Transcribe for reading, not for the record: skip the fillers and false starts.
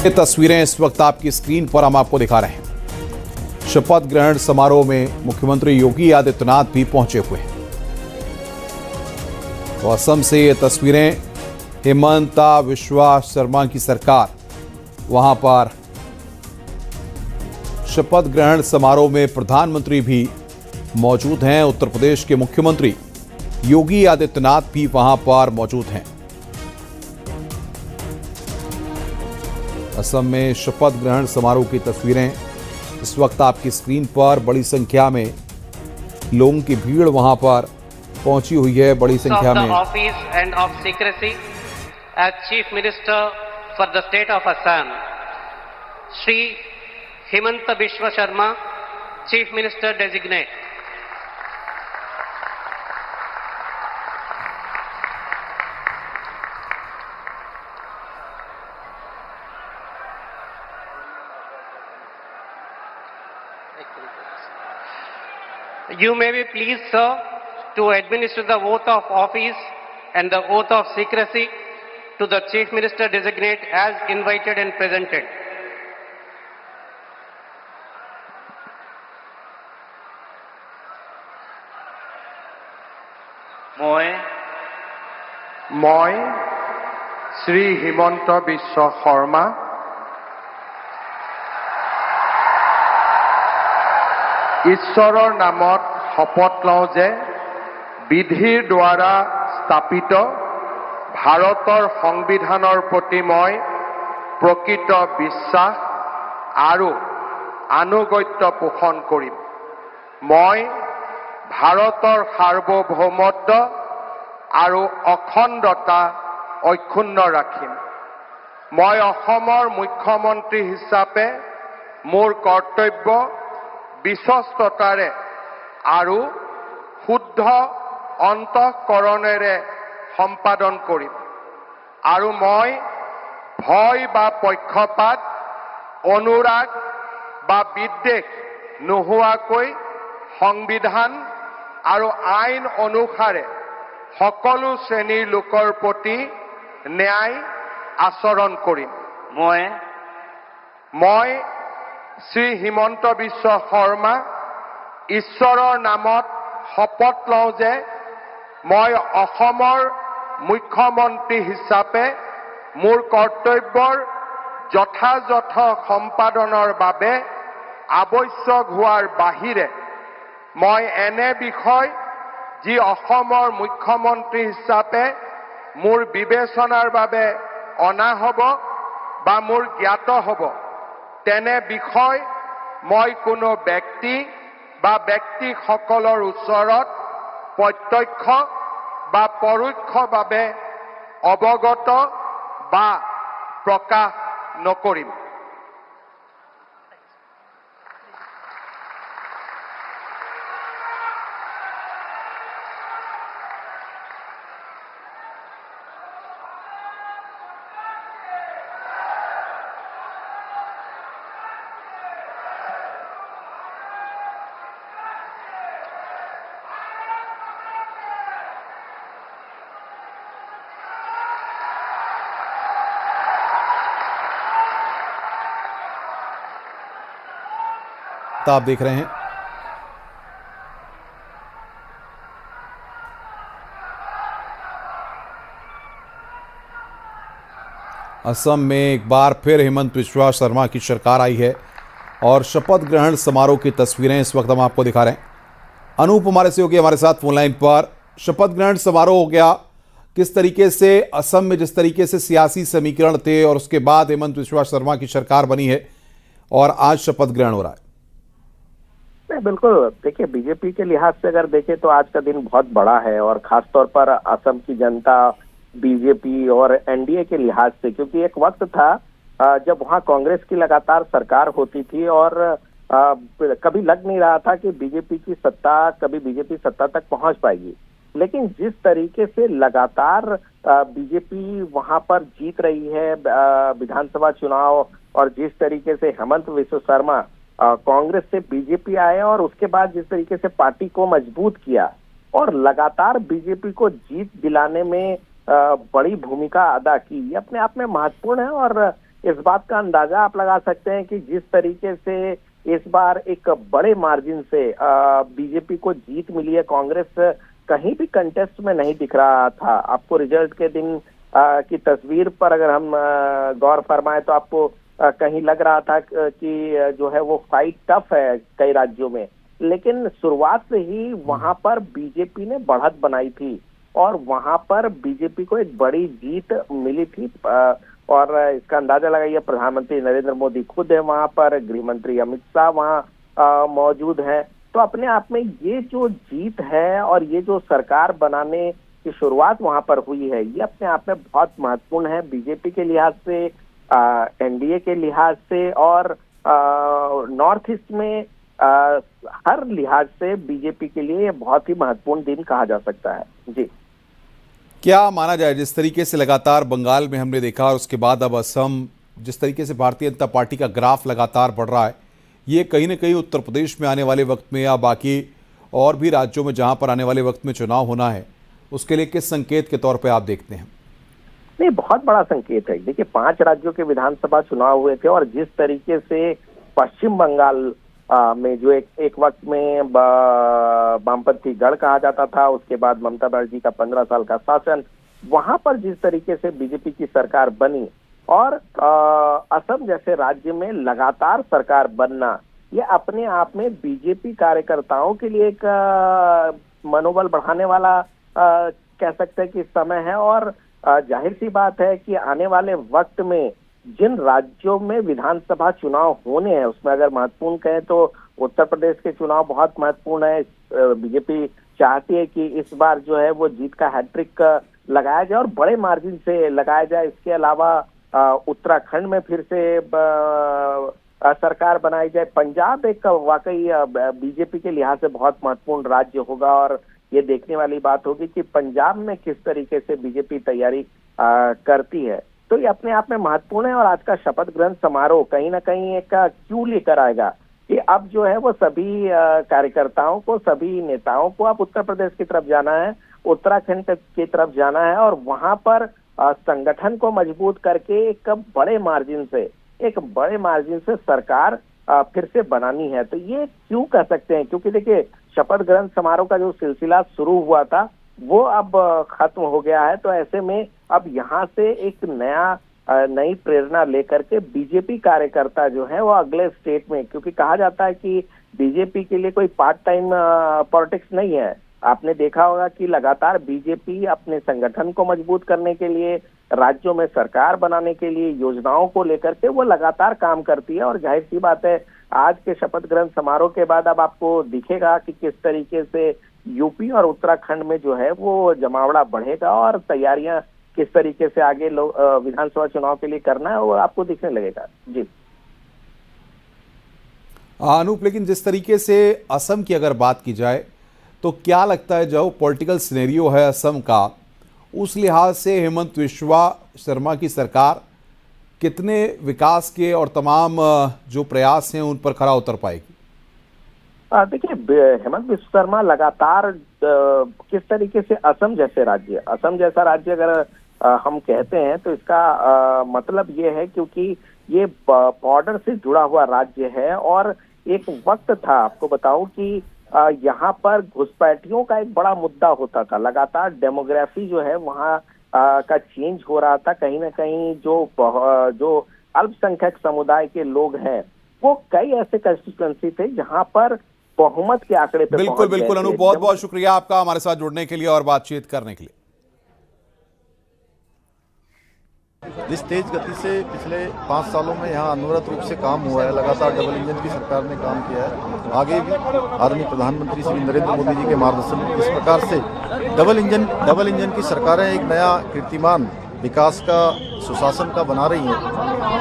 ये तस्वीरें इस वक्त आपकी स्क्रीन पर हम आपको दिखा रहे हैं। शपथ ग्रहण समारोह में मुख्यमंत्री योगी आदित्यनाथ भी पहुंचे हुए हैं। तो असम से ये तस्वीरें, हिमंता बिस्वा शर्मा की सरकार वहां पर शपथ ग्रहण समारोह में प्रधानमंत्री भी मौजूद हैं। उत्तर प्रदेश के मुख्यमंत्री योगी आदित्यनाथ भी वहां पर मौजूद हैं। असम में शपथ ग्रहण समारोह की तस्वीरें इस वक्त आपकी स्क्रीन पर। बड़ी संख्या में लोगों की भीड़ वहां पर पहुंची हुई है। बड़ी संख्या में office and of secrecy as chief minister for the state of Assam Shri Himanta Biswa Sarma, chief minister designate. You may be pleased, sir, to administer the oath of office and the oath of secrecy to the Chief Minister designate as invited and presented. মই শ্ৰী হিমন্ত বিশ্ব শৰ্মা ঈশ্বৰৰ নামত শপত লওঁ যে বিধিৰ দ্বাৰা স্থাপিত ভাৰতৰ সংবিধানৰ প্ৰতি মই প্ৰকৃত বিশ্বাস আৰু আনুগত্য পোষণ কৰিম। মই ভাৰতৰ সাৰ্বভৌমত্ব আৰু অখণ্ডতা অক্ষুণ্ণ ৰাখিম। মই অসমৰ মুখ্যমন্ত্ৰী হিচাপে মোৰ কৰ্তব্য বিশ্বস্ততাৰে আৰু শুদ্ধ অন্তঃকৰণেৰে সম্পাদন কৰিম আৰু মই ভয় বা পক্ষপাত, অনুৰাগ বা বিদ্বেষ নোহোৱাকৈ সংবিধান আৰু আইন অনুসাৰে সকলো শ্ৰেণীৰ লোকৰ প্ৰতি ন্যায় আচৰণ কৰিম। মই শ্ৰী হিমন্ত বিশ্ব শৰ্মা ঈশ্বৰৰ নামত শপত লওঁ যে মই অসমৰ মুখ্যমন্ত্ৰী হিচাপে মোৰ কৰ্তব্যৰ যথাযথ সম্পাদনৰ বাবে আৱশ্যক হোৱাৰ বাহিৰে মই এনে বিষয় যি অসমৰ মুখ্যমন্ত্ৰী হিচাপে মোৰ বিবেচনাৰ বাবে অনা হ'ব বা মোৰ জ্ঞাত হ'ব তেনে বিষয় মই কোনো ব্যক্তি বা ব্যক্তিসকলৰ ওচৰত প্ৰত্যক্ষ বা পৰোক্ষভাৱে অৱগত বা প্ৰকাশ নকৰিম। आप देख रहे हैं असम में एक बार फिर हिमंत बिस्वा शर्मा की सरकार आई है और शपथ ग्रहण समारोह की तस्वीरें इस वक्त हम आपको दिखा रहे हैं। अनूप हमारे सहयोगी हमारे साथ फोन लाइन पर। शपथ ग्रहण समारोह हो गया, किस तरीके से असम में जिस तरीके से सियासी समीकरण थे और उसके बाद हिमंत बिस्वा शर्मा की सरकार बनी है और आज शपथ ग्रहण हो रहा है। बिल्कुल, देखिए बीजेपी के लिहाज से अगर देखें तो आज का दिन बहुत बड़ा है और खासतौर पर असम की जनता, बीजेपी और एनडीए के लिहाज से, क्योंकि एक वक्त था जब वहां कांग्रेस की लगातार सरकार होती थी और कभी लग नहीं रहा था कि बीजेपी की सत्ता कभी बीजेपी सत्ता तक पहुंच पाएगी। लेकिन जिस तरीके से लगातार बीजेपी वहां पर जीत रही है विधानसभा चुनाव और जिस तरीके से हेमंत बिस्वा शर्मा कांग्रेस से बीजेपी आए और उसके बाद जिस तरीके से पार्टी को मजबूत किया और लगातार बीजेपी को जीत दिलाने में बड़ी भूमिका अदा की, ये अपने आप में महत्वपूर्ण है। और इस बात का अंदाजा आप लगा सकते हैं कि जिस तरीके से इस बार एक बड़े मार्जिन से बीजेपी को जीत मिली है, कांग्रेस कहीं भी कंटेस्ट में नहीं दिख रहा था। आपको रिजल्ट के दिन की तस्वीर पर अगर हम गौर फरमाएं तो आपको कहीं लग रहा था कि जो है वो फाइट टफ है कई राज्यों में, लेकिन शुरुआत से ही वहां पर बीजेपी ने बढ़त बनाई थी और वहां पर बीजेपी को एक बड़ी जीत मिली थी। और इसका अंदाजा लगाइए, प्रधानमंत्री नरेंद्र मोदी खुद है वहां पर, गृह मंत्री अमित शाह वहां मौजूद हैं। तो अपने आप में ये जो जीत है और ये जो सरकार बनाने की शुरुआत वहां पर हुई है, ये अपने आप में बहुत महत्वपूर्ण है बीजेपी के लिहाज से, एनडीए के लिहाज से और नॉर्थ ईस्ट में हर लिहाज से बीजेपी के लिए ये बहुत ही महत्वपूर्ण दिन कहा जा सकता है। जी, क्या माना जाए, जिस तरीके से लगातार बंगाल में हमने देखा और उसके बाद अब असम, जिस तरीके से भारतीय जनता पार्टी का ग्राफ लगातार बढ़ रहा है, ये कहीं ना कहीं उत्तर प्रदेश में आने वाले वक्त में या बाकी और भी राज्यों में जहां पर आने वाले वक्त में चुनाव होना है, उसके लिए किस संकेत के तौर पे आप देखते हैं? नहीं, बहुत बड़ा संकेत है। देखिए, 5 राज्यों के विधानसभा चुनाव हुए थे और जिस तरीके से पश्चिम बंगाल में जो एक वक्त में वामपंथी गढ़ कहा जाता था, उसके बाद ममता बनर्जी का 15 साल का शासन, वहां पर जिस तरीके से बीजेपी की सरकार बनी और असम जैसे राज्य में लगातार सरकार बनना, ये अपने आप में बीजेपी कार्यकर्ताओं के लिए एक मनोबल बढ़ाने वाला कह सकते हैं कि समय है। और जाहिर सी बात है कि आने वाले वक्त में जिन राज्यों में विधानसभा चुनाव होने हैं, उसमें अगर महत्वपूर्ण कहें तो उत्तर प्रदेश के चुनाव बहुत महत्वपूर्ण है। बीजेपी चाहती है कि इस बार जो है वो जीत का हैट्रिक लगाया जाए और बड़े मार्जिन से लगाया जाए। इसके अलावा उत्तराखंड में फिर से सरकार बनाई जाए। पंजाब एक वाकई बीजेपी के लिहाज से बहुत महत्वपूर्ण राज्य होगा और ये देखने वाली बात होगी कि पंजाब में किस तरीके से बीजेपी तैयारी करती है। तो ये अपने आप में महत्वपूर्ण है और आज का शपथ ग्रहण समारोह कहीं ना कहीं एक क्यों लेकर आएगा कि अब जो है वो सभी कार्यकर्ताओं को, सभी नेताओं को अब उत्तर प्रदेश की तरफ जाना है, उत्तराखंड की तरफ जाना है और वहां पर संगठन को मजबूत करके एक बड़े मार्जिन से सरकार फिर से बनानी है। तो ये क्यों कह सकते हैं, क्योंकि देखिए शपथ ग्रहण समारोह का जो सिलसिला शुरू हुआ था वो अब खत्म हो गया है। तो ऐसे में अब यहाँ से एक नई प्रेरणा लेकर के बीजेपी कार्यकर्ता जो है वो अगले स्टेट में, क्योंकि कहा जाता है कि बीजेपी के लिए कोई पार्ट टाइम पॉलिटिक्स नहीं है। आपने देखा होगा कि लगातार बीजेपी अपने संगठन को मजबूत करने के लिए, राज्यों में सरकार बनाने के लिए, योजनाओं को लेकर के वो लगातार काम करती है। और जाहिर सी बात है, आज के शपथ ग्रहण समारोह के बाद अब आपको दिखेगा कि किस तरीके से यूपी और उत्तराखंड में जो है वो जमावड़ा बढ़ेगा और तैयारियां किस तरीके से आगे विधानसभा चुनाव के लिए करना है वो आपको दिखने लगेगा। जी अनूप, लेकिन जिस तरीके से असम की अगर बात की जाए तो क्या लगता है जो पॉलिटिकल सिनेरियो है असम का, उस लिहाज से हेमंत बिस्वा शर्मा की सरकार कितने विकास के और तमाम जो प्रयास हैं उन पर खरा उतर पाएगी? देखिए, हेमंत बिस्वा शर्मा लगातार किस तरीके से असम जैसा राज्य अगर हम कहते हैं तो इसका मतलब ये है क्योंकि ये बॉर्डर से जुड़ा हुआ राज्य है और एक वक्त था, आपको बताऊं कि यहाँ पर घुसपैठियों का एक बड़ा मुद्दा होता था। लगातार डेमोग्राफी जो है वहाँ का चेंज हो रहा था। कहीं ना कहीं जो अल्पसंख्यक समुदाय के लोग हैं वो कई ऐसे कंस्टिट्यूएंसी थे जहाँ पर बहुमत के आंकड़े पे बिल्कुल अनूप, बहुत बहुत शुक्रिया आपका हमारे साथ जुड़ने के लिए और बातचीत करने के लिए। जिस तेज गति से पिछले 5 सालों में यहाँ अनवरत रूप से काम हुआ है, लगातार डबल इंजन की सरकार ने काम किया है, आगे भी आदरणीय प्रधानमंत्री श्री नरेंद्र मोदी जी के मार्गदर्शन में इस प्रकार से डबल इंजन की सरकारें एक नया कीर्तिमान विकास का, सुशासन का बना रही हैं।